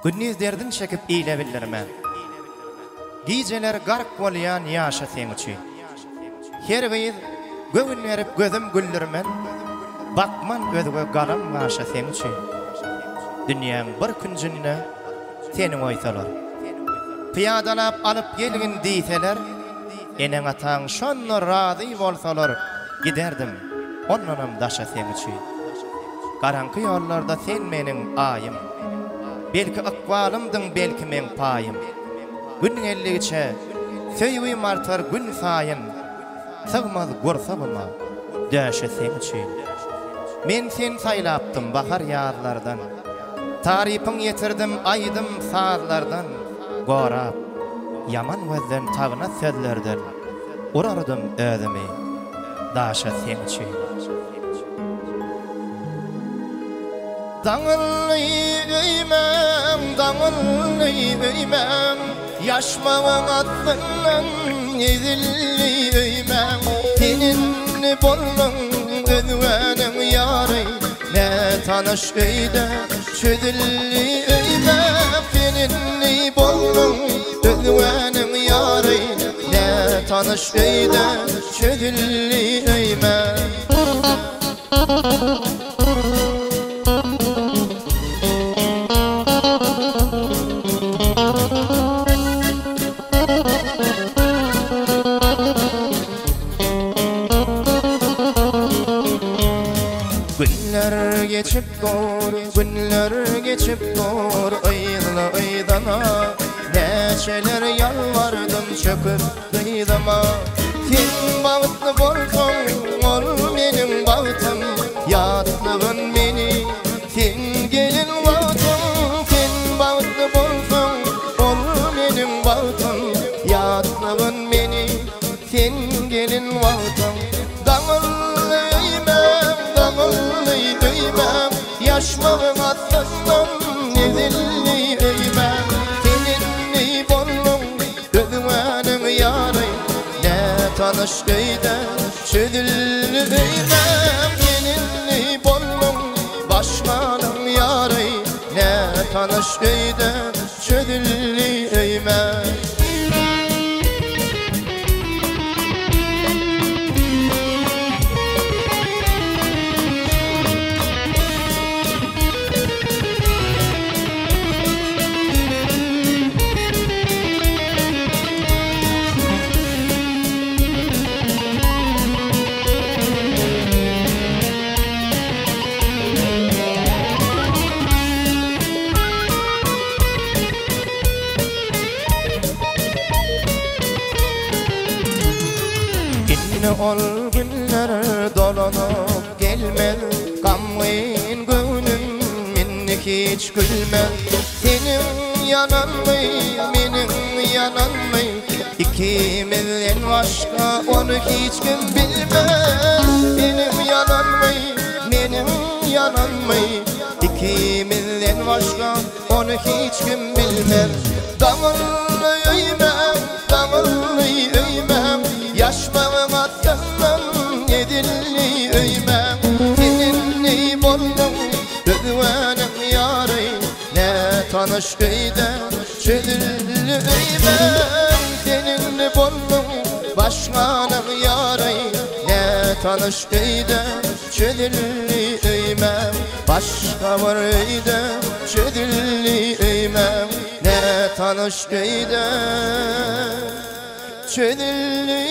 Günnüzlerden çekip eyle bildirmen. Gijeler gark bolýan ýaşa sen üçin. Her wagt göwün berip gözüm güldürmen. Bakman gözüge galam gaşa sen üçin. Dünýäň bir günjüne seni oýsalar. Piyadalap alıp gelgin diýseler, eneň ataň şonno razy bolsalar, giderdim onlanam daşa sen üçin. Garanky ýollarda sen meniň aýym. Belki akwalymdyň, belki men paýym. Günniň elligiçe söýüwi martar gün saýyn. Sygmaz gorsabyma däşe sen üçin. Men sen saýlapdym bahar ýazlardan. Taripin yetirdim aydım sazlardan. Gorap yaman gözden tagna sözlerden. Urardım özümi daşa sen üçin. Daňyly öýmem, daňyly öýmem, ýaşmagyň atdyňdan ezilli öýmem. Seninni boldum özüňem ýary, ne tanış öýde çödülli öýmem. Seninni boldum özüňem ýary, ne tanış öýde çödülli öýmem. Günler geçip dur, aýyla aýdana. Neçeler yalvardım çöküp kıydıma. Sen bagtly bolsaň, ol meniň bagtym, ýatlygyn meni sen gelin wagtym. Sen bagtly bolsaň, ol meniň bagtym, ýatlygyn meni sen gelin wagtym. Daňyly öýmem, ýaşmagyň atdyňdan ezilli öýmem. Seninni boldum özüňem ýary, ne tanış öýde çödülli öýmem. Seninni boldum başganyň ýary, ne tanış öýde çödülli öýmem. Ol günler dolanyp gelmez, gamgyn göwnüm meni hiç gülmez. Senin yananmy, meniň yananmy, ikimizden başga onu hiç kim bilmez. Benim yananmy, meniň yananmy, ikimizden başga onu hiç kim bilmez. Daňyly öýmem, daňyly öýmem, ýaşmagyň atdyňdan ezilli öýmem. Seninni boldum özüňem ýary, ne tanış öýde çödülli öýmem. Seninni boldum başganyň ýary, ne tanış öýde çödülli öýmem. Başga bir öýde çödülli öýmem, ne tanış öýde çödülli